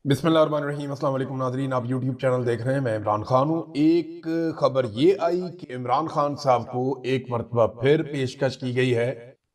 बिस्मिल्लाहिर्रहमानिर्रहीम। अस्सलाम वालेकुम नाज़रीन, आप यूट्यूब चैनल देख रहे हैं। मैं इमरान खान हूँ। एक खबर ये आई कि इमरान खान साहब को एक मरतबा फिर पेशकश की गई है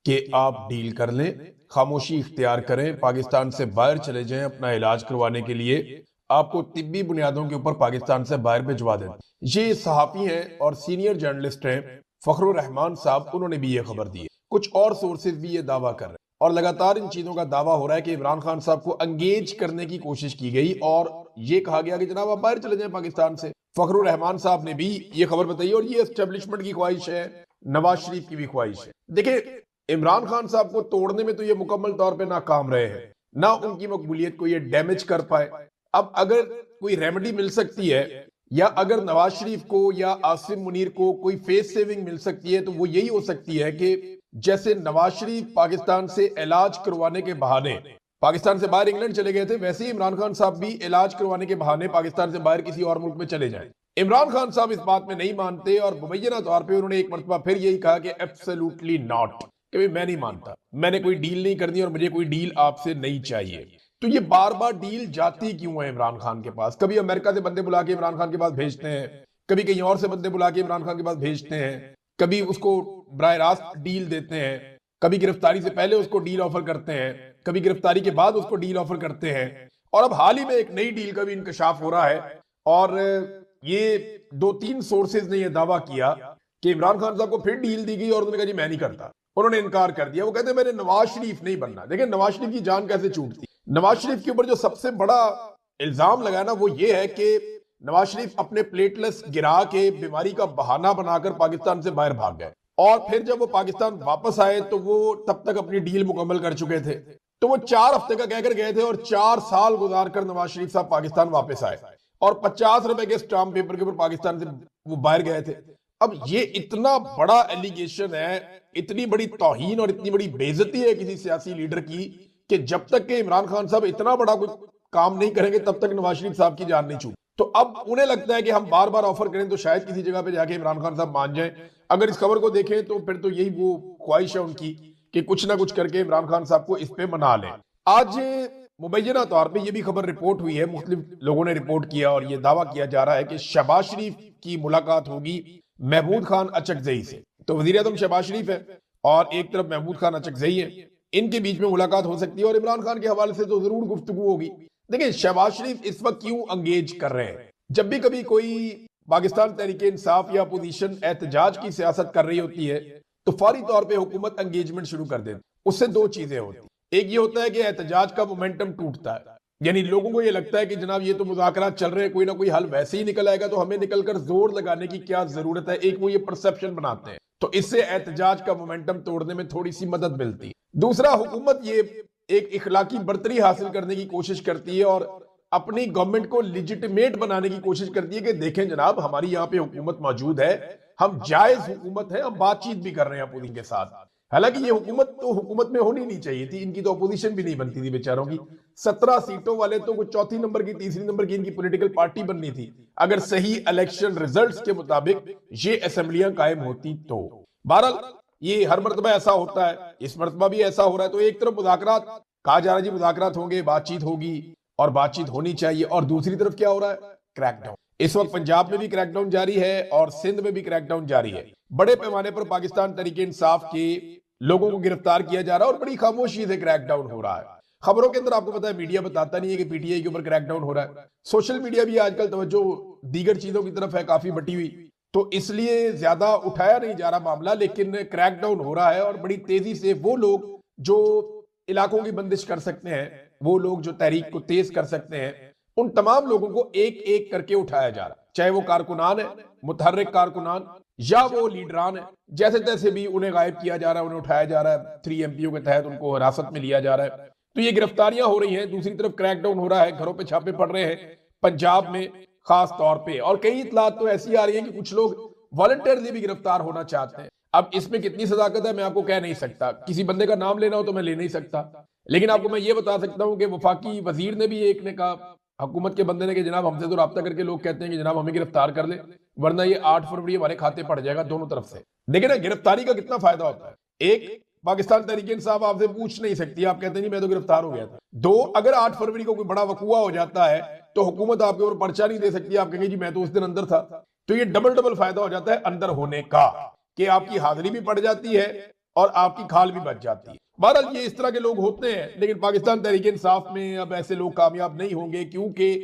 कि आप डील कर लें, खामोशी इख्तियार करें, पाकिस्तान से बाहर चले जाएं अपना इलाज करवाने के लिए, आपको तिब्बी बुनियादों के ऊपर पाकिस्तान से बाहर भिजवा दें। ये सहाफ़ी हैं और सीनियर जर्नलिस्ट हैं फखरुर रहमान साहब, उन्होंने भी ये खबर दी है। कुछ और सोर्सेज भी ये दावा कर रहे हैं और लगातार इन चीजों का दावा हो रहा है कि इमरान खान साहब को एंगेज करने की कोशिश की गई और ये कहा गया कि जनाब आप बाहर चले जाएं पाकिस्तान से। फखरुर रहमान साहब ने भी ये खबर बताई और ये एस्टेब्लिशमेंट की ख्वाहिश है, नवाज शरीफ की भी ख्वाहिश है। देखिए, इमरान खान साहब को तोड़ने में तो ये मुकम्मल तौर पर नाकाम रहे हैं, ना उनकी मकबूलियत को ये डैमेज कर पाए। अब अगर कोई रेमेडी मिल सकती है या अगर नवाज शरीफ को या आसिम मुनीर को कोई फेस सेविंग मिल सकती है तो वो यही हो सकती है कि जैसे नवाज शरीफ पाकिस्तान से इलाज करवाने के बहाने पाकिस्तान से बाहर इंग्लैंड चले गए थे, वैसे ही इमरान खान साहब भी इलाज करवाने के बहाने पाकिस्तान से बाहर किसी और मुल्क में चले जाएं। इमरान खान साहब इस बात में नहीं मानते और मुबैना तौर पे उन्होंने एक मरतबा फिर यही कहा कि एब्सोल्युटली नॉट, कि मैं नहीं मानता, मैंने कोई डील नहीं करनी और मुझे कोई डील आपसे नहीं चाहिए। तो ये बार बार डील जाती क्यों है इमरान खान के पास? कभी अमेरिका से बंदे बुला के इमरान खान के पास भेजते हैं, कभी कहीं और से बंदे बुला के इमरान खान के पास भेजते हैं, कभी उसको बराह रास्त डील देते हैं, कभी गिरफ्तारी से पहले उसको डील ऑफर करते हैं, कभी गिरफ्तारी के बाद उसको डील ऑफर करते हैं। और अब हाल ही में एक नई डील का भी इंकशाफ हो रहा है और ये 2-3 सोर्सेज ने यह दावा किया कि इमरान खान साहब को फिर डील दी गई और उन्होंने कहा जी मैं नहीं करता, उन्होंने इनकार कर दिया। वो कहते हैं मैंने नवाज शरीफ नहीं बनना। देखिए, नवाज शरीफ की जान कैसे छूटती। नवाज शरीफ के ऊपर जो सबसे बड़ा इल्जाम लगा ना वो ये है कि नवाज शरीफ अपने प्लेटलेट्स गिरा के बीमारी का बहाना बनाकर पाकिस्तान से बाहर भाग गए और फिर जब वो पाकिस्तान वापस आए तो वो तब तक अपनी डील मुकम्मल कर चुके थे। तो वो 4 हफ्ते का कहकर गए थे और 4 साल गुजार कर नवाज शरीफ साहब पाकिस्तान वापस आए और 50 रुपए के स्टाम्प पेपर के ऊपर पाकिस्तान से वो बाहर गए थे। अब ये इतना बड़ा एलिगेशन है, इतनी बड़ी तौहीन और इतनी बड़ी बेइज्जती है किसी सियासी लीडर की कि जब तक के इमरान खान साहब इतना बड़ा कुछ काम नहीं करेंगे तब तक नवाज शरीफ साहब की जान नहीं छूटी। तो अब उन्हें लगता है कि हम बार बार ऑफर करें तो शायद किसी जगह पे जाके इमरान खान साहब मान जाएं। अगर इस खबर को देखें तो फिर तो यही वो ख्वाहिश है उनकी कि कुछ ना कुछ करके इमरान खान साहब को इस पे मना लें। आज मुबैना तौर पे ये भी खबर रिपोर्ट हुई है, मुख्तलिफ लोगों ने रिपोर्ट किया और ये दावा किया जा रहा है कि शहबाज शरीफ की मुलाकात होगी महमूद खान अचकजई से। तो वजीर आजम शहबाज शरीफ है और एक तरफ महमूद खान अचकजई है, इनके बीच में मुलाकात हो सकती है और इमरान खान के हवाले से तो जरूर गुफ्तगू होगी। देखिए, शहबाज शरीफ इस वक्त क्यों एंगेज कर रहे हैं? जब भी कभी कोई पाकिस्तान तहरीक इंसाफ या अपोजिशन एहतजाज की सियासत कर रही होती है तो फौरी तौर पे हुकूमत एंगेजमेंट शुरू कर देती। उससे 2 चीजें होती, एक ये होता है कि एहतजाज का मोमेंटम टूटता है, यानी लोगों को ये लगता है कि जनाब ये तो मुज़ाकरात चल रहे हैं, कोई ना कोई हल वैसे ही निकल आएगा तो हमें निकलकर जोर लगाने की क्या जरूरत है। एक वो ये परसेप्शन बनाते हैं, तो इससे एहतजाज का मोमेंटम तोड़ने में थोड़ी सी मदद मिलती है। दूसरा, हुकूमत ये एक इखलाकी बर्तरी हासिल करने की कोशिश करती है और अपनी गवर्नमेंट को लिजिटिमेट बनाने की कोशिश करती है कि देखें जनाब हमारी यहाँ पे हुकूमत मौजूद है, हम जायज हुकूमत है, हम बातचीत भी कर रहे हैं अपोजिशन के साथ। हालांकि ये हुकूमत तो हुकूमत में होनी नहीं चाहिए थी, इनकी तो अपोजिशन भी नहीं बनती थी बेचारों की। 17 सीटों वाले तो कुछ चौथी नंबर की, तीसरी नंबर की इनकी पॉलिटिकल पार्टी बननी थी अगर सही इलेक्शन रिजल्ट्स के मुताबिक ये असेंबलियां कायम होती तो। बहरहाल ये हर मरतबा ऐसा होता है, इस मरतबा भी ऐसा हो रहा है। तो एक तरफ मुज़ाकरात कहा जा रहा है जी मुज़ाकरात होंगे, बातचीत होगी और बातचीत होनी चाहिए, और दूसरी तरफ क्या हो रहा है? क्रैकडाउन। इस वक्त पंजाब में भी क्रैकडाउन जारी है और सिंध में भी क्रैकडाउन जारी है। बड़े पैमाने पर पाकिस्तान तहरीक इंसाफ के लोगों को गिरफ्तार किया जा रहा है और बड़ी खामोशी से क्रैकडाउन हो रहा है। खबरों के अंदर आपको पता है मीडिया बताता नहीं है कि पीटीआई के ऊपर क्रैकडाउन हो रहा है। सोशल मीडिया भी आजकल तवज्जो दीगर चीजों की तरफ है, काफी बटी हुई, तो इसलिए ज्यादा उठाया नहीं जा रहा मामला, लेकिन क्रैकडाउन हो रहा है और बड़ी तेजी से वो लोग जो इलाकों की बंदिश कर सकते हैं, वो लोग जो तहरीक को तेज कर सकते हैं, उन तमाम लोगों को एक एक करके उठाया जा रहा है, चाहे वो कारकुनान है, मुतहर्रिक कारकुनान, या वो लीडरान है। जैसे तैसे भी उन्हें गायब किया जा रहा है, उन्हें उठाया जा रहा है, 3 एमपीओ के तहत उनको हिरासत में लिया जा रहा है। तो ये गिरफ्तारियां हो रही हैं, दूसरी तरफ क्रैकडाउन हो रहा है, घरों पे छापे पड़ रहे हैं पंजाब में खास तौर पे, और कई इतलात तो ऐसी आ रही है कि कुछ लोग वॉलंटियरली भी गिरफ्तार होना चाहते हैं। अब इसमें कितनी सदाकत है मैं आपको कह नहीं सकता, किसी बंदे का नाम लेना हो तो मैं ले नहीं सकता, लेकिन आपको मैं ये बता सकता हूं कि वफाकी वजीर ने भी एक ने कहा हुकूमत के बंदे ने कि जनाब हमसे तो राब्ता करके लोग कहते हैं कि जनाब हमें गिरफ्तार कर ले वरना ये 8 फरवरी हमारे खाते पड़ जाएगा दोनों तरफ से। देखिए ना गिरफ्तारी का कितना फायदा होता है। एक पाकिस्तान तहरीक इंसाफ आपसे पूछ नहीं सकती, आप कहते नहीं मैं तो गिरफ्तार हो गया था। दो, अगर 8 फरवरी को कोई बड़ा वकूआ हो जाता है तो हुकूमत आपके ऊपर पर्चा नहीं दे सकती, आप कहेंगे जी मैं तो उस दिन अंदर था। तो ये डबल डबल फायदा हो जाता है अंदर होने का, कि आपकी हाजिरी भी पड़ जाती है और आपकी खाल भी बच जाती है। बहरहाल ये इस तरह के लोग होते हैं, लेकिन पाकिस्तान तहरीक इंसाफ में अब ऐसे लोग कामयाब नहीं होंगे, क्योंकि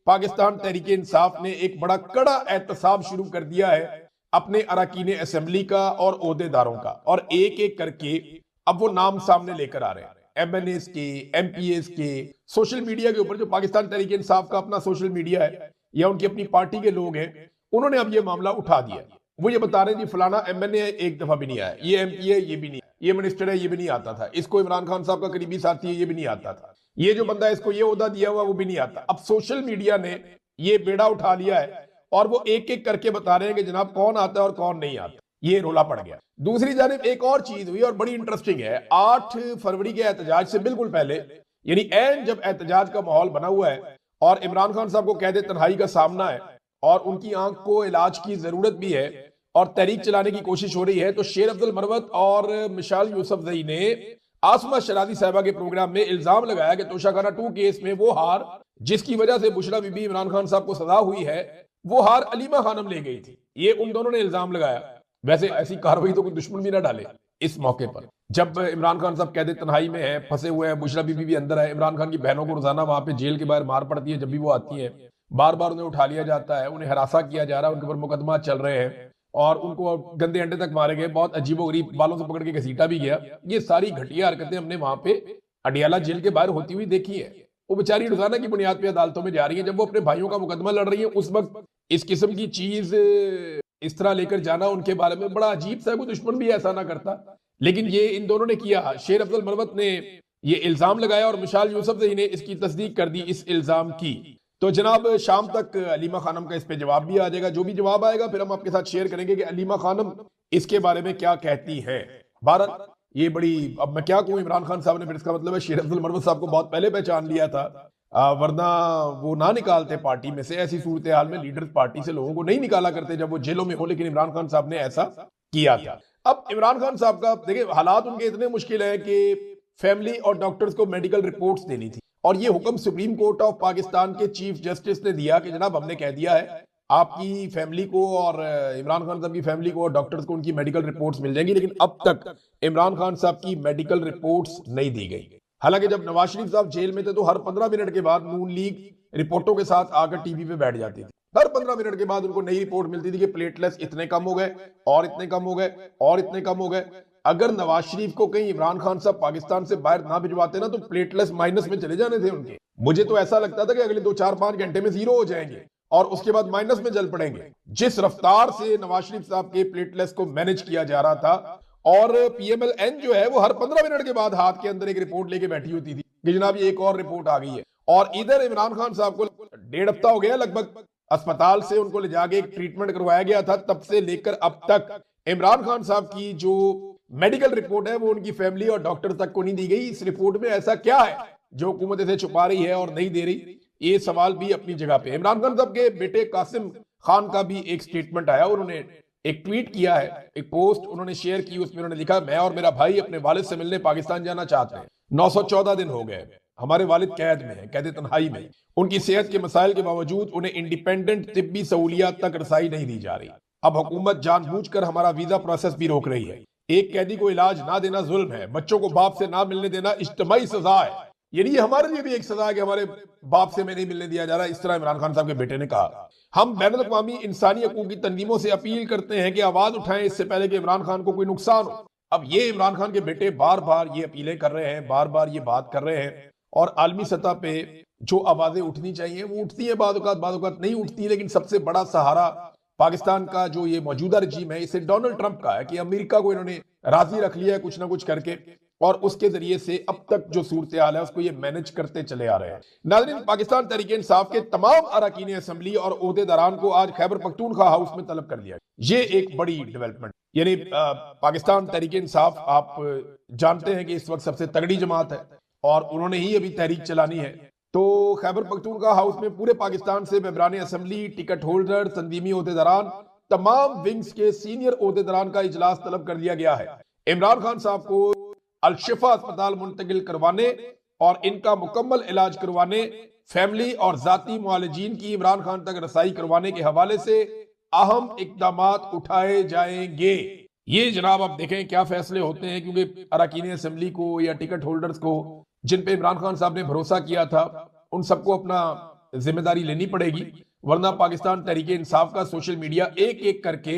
पाकिस्तान तहरीक इंसाफ ने एक बड़ा कड़ा एहतसाब शुरू कर दिया है अपने अरकान असेंबली का और ओहदेदारों का, और एक एक करके अब वो नाम सामने लेकर आ रहे हैं, एमएनएस के, एमपीएस के, सोशल मीडिया के ऊपर जो पाकिस्तान तहरीक इंसाफ का अपना सोशल मीडिया है या उनकी अपनी पार्टी के लोग हैं, उन्होंने अब ये मामला उठा दिया। वो ये बता रहे हैं जी फलाना एमएनए एक दफा भी नहीं आया, ये एमपी है ये भी नहीं, ये मिनिस्टर है ये भी नहीं आता था, इसको इमरान खान साहब का करीबी साथी है ये भी नहीं आता था, ये जो बंदा है इसको ये ओहदा दिया हुआ वो भी नहीं आता। अब सोशल मीडिया ने ये बेड़ा उठा लिया है और वो एक एक करके बता रहे हैं कि जनाब कौन आता है और कौन नहीं आता, ये रोला पड़ गया। दूसरी जानिब एक और चीज हुई और बड़ी इंटरेस्टिंग है, 8 फरवरी के एहतजाज से बिल्कुल पहले, यानी एन जब एहतजाज का माहौल बना हुआ है और इमरान खान साहब को कैद तन्हाई का सामना है और उनकी आंख को इलाज की जरूरत भी है और तहरीक चलाने की कोशिश हो रही है, तो शेर अब्दुल मरवत और मिशाल यूसुफजई ने आसमा शराजी साहिबा के प्रोग्राम में इल्जाम लगाया कि तोशाखाना 2 केस में वो हार जिसकी वजह से बुशरा बीबी इमरान खान साहब को सजा हुई है, वो हार अलीमा खानम ले गई थी। ये उन दोनों ने इल्जाम लगाया। वैसे ऐसी कार्रवाई तो कोई दुश्मन भी ना डाले इस मौके पर, जब इमरान खान साहब कैद तन्हाई में है, फंसे हुए हैं, बुशरा बीबी भी अंदर है, इमरान खान की बहनों को रोजाना वहां पे जेल के बाहर मार पड़ती है, जब भी वो आती है बार बार उन्हें उठा लिया जाता है, उन्हें हरासा किया जा रहा है, उनके ऊपर मुकदमा चल रहे हैं और उनको गंदे अंडे तक मारे गए, बहुत अजीबोगरीब बालों से पकड़ के घसीटा भी गया। ये सारी घटिया हरकतें हमने वहां पे अडियाला जेल के बाहर होती हुई देखी है। वो बेचारी रोजाना की बुनियाद पे अदालतों में जा रही है, जब वो अपने भाइयों का मुकदमा लड़ रही है उस वक्त इस किस्म की चीज इस तरह लेकर जाना उनके बारे में बड़ा अजीब सा, कोई दुश्मन भी ऐसा ना करता, लेकिन ये इन दोनों ने किया। शेर अब्दुल मरवत ने ये इल्जाम लगाया और मिशाल यूसुफजई ने इसकी तस्दीक कर दी इस इल्जाम की। तो जनाब शाम तक अलीमा खानम का इस पे जवाब भी आ जाएगा, जो भी जवाब आएगा फिर हम आपके साथ शेयर करेंगे कि अलीमा खानम इसके बारे में क्या कहती है। भारत ये बड़ी, अब मैं क्या कहूं, इमरान खान साहब ने फिर इसका मतलब है शेर अब्दुल मरवत साहब को बहुत पहले पहचान लिया था, वरना वो ना निकालते पार्टी में से। ऐसी सूरत हाल में लीडर्स पार्टी से लोगों को नहीं निकाला करते जब वो जेलों में हो, लेकिन इमरान खान साहब ने ऐसा किया था। अब इमरान खान साहब का देखिए हालात उनके इतने मुश्किल है कि फैमिली और डॉक्टर्स को मेडिकल रिपोर्ट्स देनी थी और ये हुक्म सुप्रीम कोर्ट ऑफ पाकिस्तान के चीफ जस्टिस ने दिया कि जनाब हमने कह दिया है आपकी फैमिली को और इमरान खान साहब की फैमिली को और डॉक्टर्स को उनकी मेडिकल रिपोर्ट्स मिल जाएंगी, लेकिन अब तक इमरान खान साहब की मेडिकल रिपोर्ट्स नहीं दी गई। हालांकि जब नवाज शरीफ साहब जेल में थे तो हर 15 मिनट के बाद नून लीग रिपोर्टों के साथ आकर टीवी पे बैठ जाती थी, हर 15 मिनट के बाद उनको नई रिपोर्ट मिलती थी कि प्लेटलेट्स इतने कम हो गए और इतने कम हो गए और इतने कम हो गए। अगर नवाज शरीफ को कहीं इमरान खान साहब पाकिस्तान से बाहर ना भिजवाते ना तो प्लेटलेट्स माइनस में चले जाने थे उनके। मुझे तो ऐसा लगता था कि अगले 2-4-5 घंटे में 0 हो जाएंगे और उसके बाद माइनस में जल पड़ेंगे। जिस रफ्तार से नवाज शरीफ साहब के प्लेटलेट्स को मैनेज किया जा रहा था, और पीएमएलएन जो है वो हर 15 मिनट के बाद हाथ के अंदर एक रिपोर्ट लेके बैठी होती थी कि जनाब ये एक और रिपोर्ट आ गई है। और इधर इमरान खान साहब को 1.5 हफ्ता हो गया लगभग, अस्पताल से उनको ले जाके एक ट्रीटमेंट करवाया गया था, तब से लेकर अब तक इमरान खान साहब की जो मेडिकल रिपोर्ट है वो उनकी फैमिली और डॉक्टर तक को नहीं दी गई। इस रिपोर्ट में ऐसा क्या है जो हुकूमत इसे छुपा रही है और नहीं दे रही, ये सवाल भी अपनी जगह पे। इमरान खान साहब के बेटे कासिम खान का भी एक स्टेटमेंट आया, उन्होंने एक ट्वीट किया है, एक पोस्ट उन्होंने शेयर की, उसमें उन्होंने लिखा मैं और मेरा भाई अपने वालिद से मिलने पाकिस्तान जाना चाहते हैं। 914 दिन हो गए, हमारे वालिद कैद में है, कैद तन्हाई में। उनकी सेहत के मसाइल के बावजूद उन्हें इंडिपेंडेंट तिब्बी सहूलियात तक रसाई नहीं दी जा रही। अब हुकूमत जानबूझकर हमारा वीजा प्रोसेस भी रोक रही है। एक कैदी को इलाज ना देना जुल्म है, बच्चों को बाप से ना मिलने देना इज्तिमाई सजा है, यानी हमारे लिए भी एक सजा है कि हमारे बाप से हमें नहीं मिलने दिया जा रहा। इस तरह इमरान खान साहब के बेटे ने कहा। हम बैनुल अक़वामी इंसानी हकूक़ की तंजीमों से अपील करते हैं कि आवाज उठाएं इससे पहले कि इमरान खान को कोई नुकसान हो। अब ये इमरान खान के बेटे बार बार ये अपीलें कर रहे हैं, बार बार ये बात कर रहे हैं, और आलमी सतह पे जो आवाजें उठनी चाहिए वो उठती है, बाद औक़ात नहीं उठती। लेकिन सबसे बड़ा सहारा पाकिस्तान का जो ये मौजूदा रजीम है, इसे डोनाल्ड ट्रंप का है कि अमेरिका को इन्होंने राजी रख लिया है कुछ ना कुछ करके, और उसके जरिए से अब तक जो सूरत हाल है उसको ये मैनेज करते चले आ रहे हैं। नाज़रीन, पाकिस्तान तहरीक इंसाफ के तमाम अरकान असेंबली और ओहदेदारान को आज खैबर पख्तूनख्वा हाउस में तलब कर लिया। ये एक बड़ी डेवलपमेंट, यानी पाकिस्तान तहरीक इंसाफ आप जानते हैं कि इस वक्त सबसे तगड़ी जमात है और उन्होंने ही अभी तहरीक चलानी है। तो खैबर पख्तूनख्वा हाउस में पूरे पाकिस्तान से मेंबरान असेंबली, टिकट होल्डर, तंजीमी ओहदेदारान, तमाम विंग्स के सीनियर ओहदेदारान का इजलास तलब कर लिया गया है। इमरान खान साहब को अल-शिफा अस्पताल मुंतकिल करवाने और इनका मुकम्मल इलाज करवाने, फैमिली और जाती मुआलिजीन की इमरान खान तक रसाई करवाने के हवाले से अहम इकदामात उठाए जाएंगे। ये जनाब आप देखें क्या फैसले होते हैं, क्योंकि अरकान असेंबली को या टिकट होल्डर्स को जिन पे इमरान खान साहब ने भरोसा किया था, उन सबको अपना जिम्मेदारी लेनी पड़ेगी, वरना पाकिस्तान तहरीक इंसाफ का सोशल मीडिया एक एक करके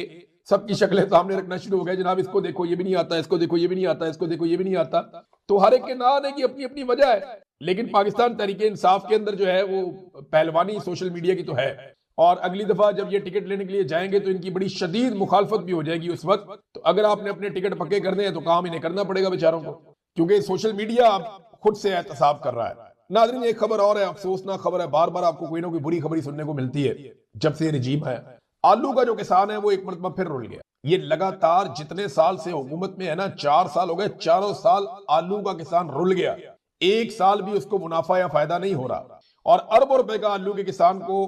सबकी शक्लें सामने रखना शुरू हो गया। जनाब इसको देखो ये भी नहीं आता, इसको देखो ये भी नहीं आता, इसको देखो ये भी नहीं आता। तो हर एक के ना आने की अपनी अपनी वजह है, लेकिन पाकिस्तान तहरीक इंसाफ के अंदर जो है वो पहलवानी सोशल मीडिया की तो है। और अगली दफा जब ये टिकट लेने के लिए जाएंगे तो इनकी बड़ी शदीद मुखालफत भी हो जाएगी उस वक्त। तो अगर आपने अपने टिकट पक्के करने हैं तो काम इन्हें करना पड़ेगा बेचारों को, क्योंकि सोशल मीडिया खुद से एहतसाब कर रहा है। नाज़रीन एक खबर और है, अफसोसनाक खबर है, बार बार आपको कोई ना कोई बुरी खबरी सुनने को मिलती है जब से रजीम है। आलू का जो किसान है वो एक मरतबा फिर रुल गया। ये लगातार जितने साल से हुकूमत में है ना, 4 साल हो गए, चारों साल आलू का किसान रुल गया, एक साल भी उसको मुनाफा या फायदा नहीं हो रहा, और अरबों रुपए का आलू के किसान को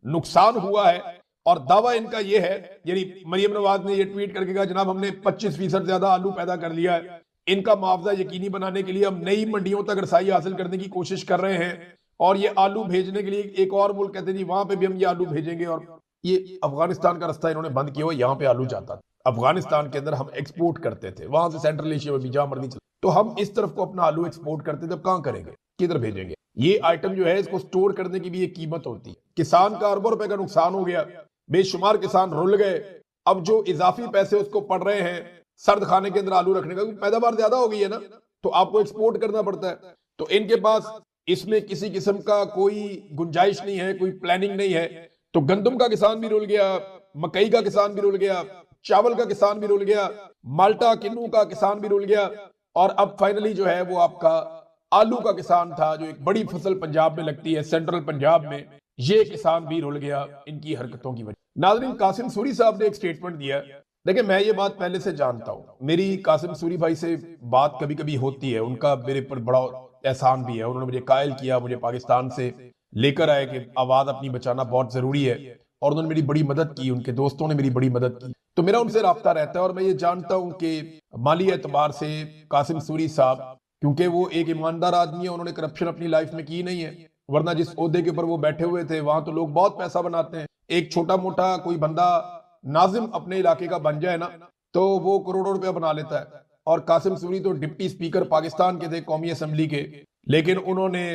नुकसान हुआ है। और दावा इनका यह है, यानी मरियम नवाज ने यह ट्वीट करके कहा जनाब हमने 25% ज्यादा आलू पैदा कर लिया है, इनका मुआवजा यकीनी बनाने के लिए हम नई मंडियों तक रसाई हासिल करने की कोशिश कर रहे हैं, और ये आलू भेजने के लिए एक और मुल्क कहते जी वहां पे भी हम ये आलू भेजेंगे। और ये अफगानिस्तान का रास्ता इन्होंने बंद किया हुआ, यहाँ पे आलू जाता था। अफगानिस्तान के अंदर हम एक्सपोर्ट करते थे, वहां से सेंट्रल एशिया में भी जहां मर्जी चले, तो हम इस तरफ को अपना आलू एक्सपोर्ट करते थे, अब कहां करेंगे, किधर भेजेंगे। ये आइटम जो है इसको स्टोर करने की भी एक कीमत होती है। किसान का अरबों रुपए का नुकसान हो गया, बेशुमार किसान रुल गए। अब जो इजाफी पैसे उसको पड़ रहे हैं सर्द खाने के अंदर आलू रखने का, पैदावार ज्यादा हो गई है ना, तो आपको एक्सपोर्ट करना पड़ता है। तो इनके पास इसमें किसी किस्म का कोई गुंजाइश नहीं है, कोई प्लानिंग नहीं है। तो गंदम का किसान भी रुल गया, मकई का किसान भी रुल गया, चावल का किसान भी रुल गया, माल्टा किन्नू का किसान भी रुल गया, और अब फाइनली जो है वो आपका आलू का किसान था, जो एक बड़ी फसल पंजाब में लगती है, सेंट्रल पंजाब में, ये किसान भी रुल गया इनकी हरकतों की वजह। नाज़रीन कासिम सूरी साहब ने एक स्टेटमेंट दिया। देखिए मैं ये बात पहले से जानता हूं, मेरी कासिम सूरी भाई से बात कभी कभी होती है, उनका मेरे पर बड़ा एहसान भी है। उन्होंने मुझे कायल किया, मुझे पाकिस्तान से लेकर आए कि आवाज अपनी बचाना बहुत जरूरी है, और उन्होंने मेरी बड़ी मदद की, उनके दोस्तों ने मेरी बड़ी मदद की, तो मेरा उनसे राब्ता रहता है। और मैं ये जानता हूं कि माली एतबार से कासिम सूरी साहब, क्योंकि वो एक ईमानदार आदमी है, उन्होंने करप्शन अपनी लाइफ में की नहीं है, वरना जिस ओहदे के ऊपर वो बैठे हुए थे वहां तो लोग बहुत पैसा बनाते हैं। एक छोटा मोटा कोई बंदा नाजिम अपने इलाके का बन जाए ना, तो वो करोड़ों रुपया बना लेता है। और कासिम सूरी तो डिप्टी स्पीकर पाकिस्तान के थे, कौमी असेंबली के, लेकिन उन्होंने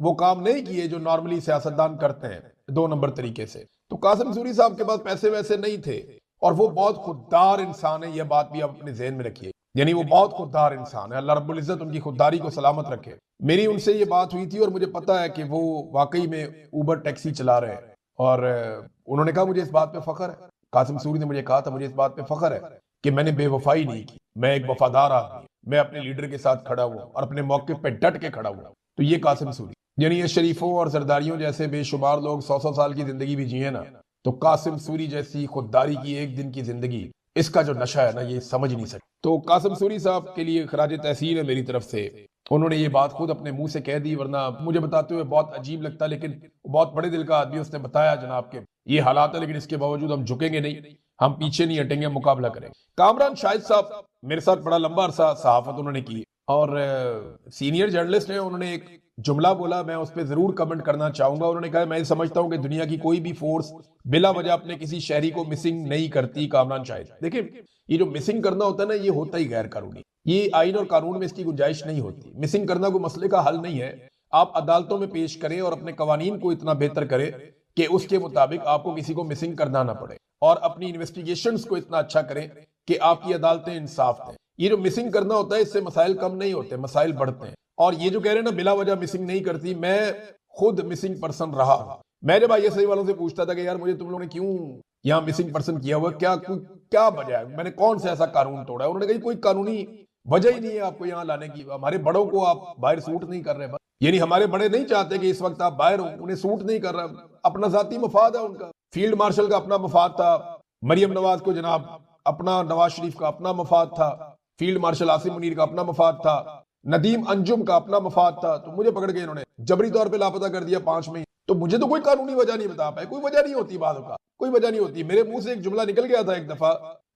वो काम नहीं किए जो नॉर्मली सियासतदान करते हैं 2 नंबर तरीके से। तो कासिम सूरी साहब के पास पैसे वैसे नहीं थे, और वो बहुत खुददार इंसान है, यह बात भी आप अपने जहन में रखिए, यानी वो बहुत खुददार इंसान है। अल्लाह रब्बुल इज्जत उनकी खुददारी को सलामत रखे। मेरी उनसे ये बात हुई थी और मुझे पता है कि वो वाकई में ऊबर टैक्सी चला रहे हैं, और उन्होंने कहा मुझे इस बात पे फख्र है, कासिम सूरी ने मुझे कहा था मुझे इस बात पे फख्र है कि मैंने बेवफाई नहीं की, मैं एक वफादार आदमी, मैं अपने लीडर के साथ खड़ा हुआ और अपने मौके पे डट के खड़ा हुआ। तो ये कासिम सूरी, यानी ये शरीफों और जरदारियों जैसे बेशुमार लोग 100-100 साल की जिंदगी भी जिए ना, तो कासिम सूरी जैसी खुददारी की एक दिन की जिंदगी, इसका जो नशा है ना, ये समझ नहीं सकते। तो कासिम सूरी साहब के लिए खराज तहसीन है मेरी तरफ से, उन्होंने ये बात खुद अपने मुंह से कह दी, वरना मुझे बताते हुए बहुत अजीब लगता, लेकिन बहुत बड़े दिल का आदमी, उसने बताया जनाब के ये हालात है, लेकिन इसके बावजूद हम झुकेंगे नहीं, हम पीछे नहीं हटेंगे, मुकाबला करेंगे। कामरान शाहिद साहब मेरे साथ बड़ा लंबा अरसा सहाफत उन्होंने की, और सीनियर जर्नलिस्ट हैं, उन्होंने एक जुमला बोला, मैं उस पर जरूर कमेंट करना चाहूंगा। उन्होंने कहा मैं समझता हूं कि दुनिया की कोई भी फोर्स बिला वजह अपने किसी शहरी को मिसिंग नहीं करती। कामरान शाहिद, देखिए ये जो मिसिंग करना होता है ना, ये होता ही गैर कानूनी, ये आइन और कानून में इसकी गुंजाइश नहीं होती। मिसिंग करना कोई मसले का हल नहीं है। आप अदालतों में पेश करें और अपने कवानीन को इतना बेहतर करें कि उसके मुताबिक आपको किसी को मिसिंग करना ना पड़े, और अपनी इन्वेस्टिगेशंस को इतना अच्छा करें कि आपकी अदालतें इंसाफ दें। ये जो मिसिंग करना होता है, इससे मसाइल कम नहीं होते, मसाइल बढ़ते हैं। और ये जो कह रहे हैं ना बिला वजह मिसिंग नहीं करती, मैं खुद मिसिंग पर्सन रहा हूं। मैं जब ISI वालों से पूछता था कि यार मुझे तुम लोगों ने क्यों यहाँ मिसिंग पर्सन किया हुआ, क्या वजह है, मैंने कौन सा ऐसा कानून तोड़ा है, उन्होंने कहा कोई कानूनी वजह ही नहीं है आपको यहाँ लाने की, हमारे बड़ों को आप बाहर सूट नहीं कर रहे। यानी हमारे बड़े नहीं चाहते कि इस वक्त आप बाहर हो, उन्हें सूट नहीं कर रहा, अपना जाती मफाद है उनका। फील्ड मार्शल का अपना मफाद था, मरियम नवाज को जनाब अपना, नवाज शरीफ का अपना मफाद था, फील्ड मार्शल आसिम मुनीर का अपना मफाद था, नदीम अंजुम का अपना मफाद था। तो मुझे पकड़ के इन्होंने जबरी तौर पे लापता कर दिया 5 महीने। तो मुझे तो कोई कानूनी वजह नहीं बता पाए, कोई वजह नहीं होती, बातों का कोई वजह नहीं होती। मेरे मुंह से एक जुमला निकल गया था एक दफा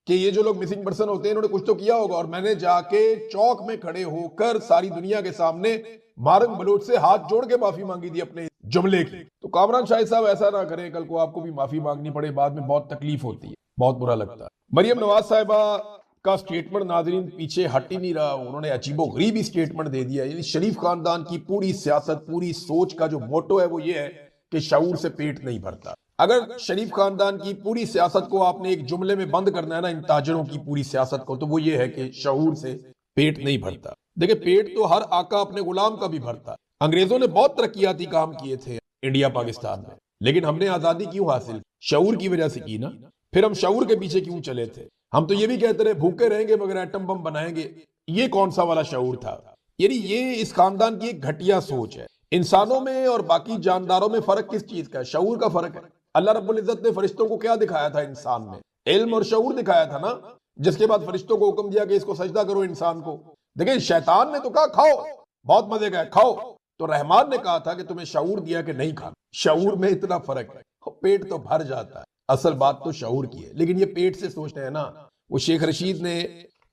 कि ये जो लोग मिसिंग पर्सन होते हैं इन्होंने कुछ तो किया होगा, और मैंने जाके चौक में खड़े होकर सारी दुनिया के सामने मारंग बलोच से हाथ जोड़ के माफी मांगी थी अपने जुमले की। तो कामरान शाहिद साहब ऐसा ना करें, कल को आपको भी माफी मांगनी पड़े, बाद में बहुत तकलीफ होती है, बहुत बुरा लगता है। मरियम नवाज साहिबा का स्टेटमेंट नाजरीन पीछे हट ही नहीं रहा, उन्होंने अजीबोगरीब स्टेटमेंट दे दिया। यानी शरीफ खानदान की पूरी सियासत, पूरी सोच का जो मोटो है वो ये है कि शऊर से पेट नहीं भरता। अगर शरीफ खानदान की पूरी सियासत को आपने एक जुमले में बंद करना है ना, इन ताजरों की पूरी सियासत को, तो वो ये है कि शऊर से पेट नहीं भरता। देखिए, पेट तो हर आका अपने गुलाम का भी भरता। अंग्रेजों ने बहुत तरक्याती काम किए थे इंडिया पाकिस्तान में, लेकिन हमने आजादी क्यों हासिल? शऊर की वजह से की ना। फिर हम शऊर के पीछे क्यों चले थे? हम तो ये भी कहते रहे भूखे रहेंगे मगर एटम बम बनाएंगे। ये कौन सा वाला शऊर था? यानी ये इस खानदान की एक घटिया सोच है। इंसानों में और बाकी जानदारों में फर्क किस चीज का है? शऊर का फर्क है। अल्लाह रब्बुल इज्जत ने फरिश्तों को क्या दिखाया था? इंसान में इल्म और शऊर दिखाया था ना, जिसके बाद फरिश्तों को हुक्म दिया कि इसको सजदा करो इंसान को। देखिए, शैतान ने तो कहा खाओ, बहुत मजे का है, खाओ। तो रहमान ने कहा था कि तुम्हें शऊर दिया कि नहीं खाना। शऊर में इतना फर्क है। पेट तो भर जाता है, असल बात तो शऊर की है, लेकिन ये पेट से सोचते हैं ना। वो शेख रशीद ने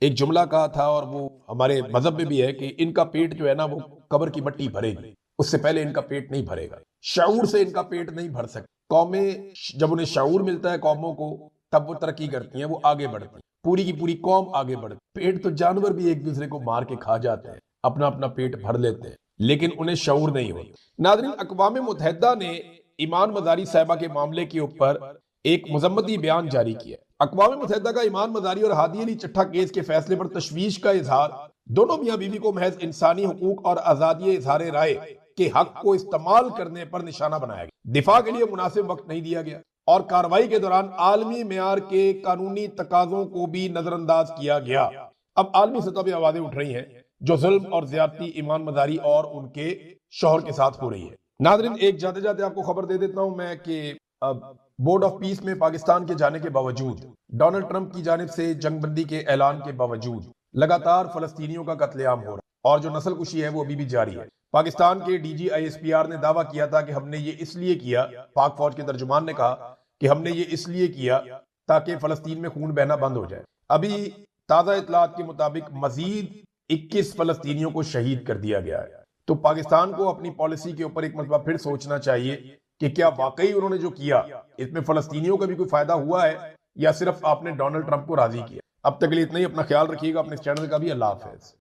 एक जुमला कहा था, और वो हमारे मजहब में भी है कि इनका पेट जो है ना वो कब्र की मट्टी भरेगी, उससे पहले इनका पेट नहीं भरेगा। शऊर से इनका पेट नहीं भर सकता। कौमें जब उन्हें शऊर मिलता है कौमों को, तब वो तरक्की करती हैं, वो आगे बढ़ती हैं, पूरी की पूरी कौम आगे बढ़ती। पेट तो जानवर भी एक दूसरे को मार के खा जाते हैं, अपना अपना पेट भर लेते हैं, लेकिन उन्हें शऊर नहीं होता। नाज़रीन, अक़वाम मुत्तहिदा ने ईमान मज़ारी साहिबा के मामले के ऊपर एक मुज़म्मती बयान जारी किया। अक़वाम मुत्तहिदा का ईमान मज़ारी और हादी अली चट्ठा केस के फैसले पर तशवीश का इजहार दोनों मियाँ बीवी को महज इंसानी हुकूक और आज़ादी इजहार राय के हक को इस्तेमाल करने पर निशाना बनाया गया। दिफा के लिए मुनासिब वक्त नहीं दिया गया, और कार्रवाई के दौरान आलमी मेयार के कानूनी तकाजों को भी नजरअंदाज किया गया। अब आलमी सतह पर आवाजें उठ रही हैं जो जुल्म और ज्यादती ईमान मज़ारी और उनके शौहर के साथ हो रही है। नाज़रीन, एक जाते जाते आपको खबर दे देता हूं मैं कि बोर्ड ऑफ पीस में पाकिस्तान के जाने के बावजूद, डोनाल्ड ट्रंप की जानिब से जंगबंदी के ऐलान के बावजूद लगातार फलस्तीनियों का कत्लेआम हो रहा है, और जो नस्ल कुशी है वो अभी भी जारी है। पाकिस्तान के डीजी ISPR ने दावा किया था कि हमने ये इसलिए किया, पाक फौज के तर्जुमान ने कहा कि हमने ये इसलिए किया ताकि फलस्तीन में खून बहना बंद हो जाए। अभी ताज़ा इतलात के मुताबिक मजीद 21 फलस्तीनियों को शहीद कर दिया गया है। तो पाकिस्तान को अपनी पॉलिसी के ऊपर एक मरतबा फिर सोचना चाहिए कि क्या वाकई उन्होंने जो किया इसमें फलस्तीनियों का भी कोई फायदा हुआ है, या सिर्फ आपने डोनाल्ड ट्रंप को राजी किया। अब तक के लिए इतना ही। अपना ख्याल रखिएगा, अपने चैनल का भी। अल्लाह हाफिज।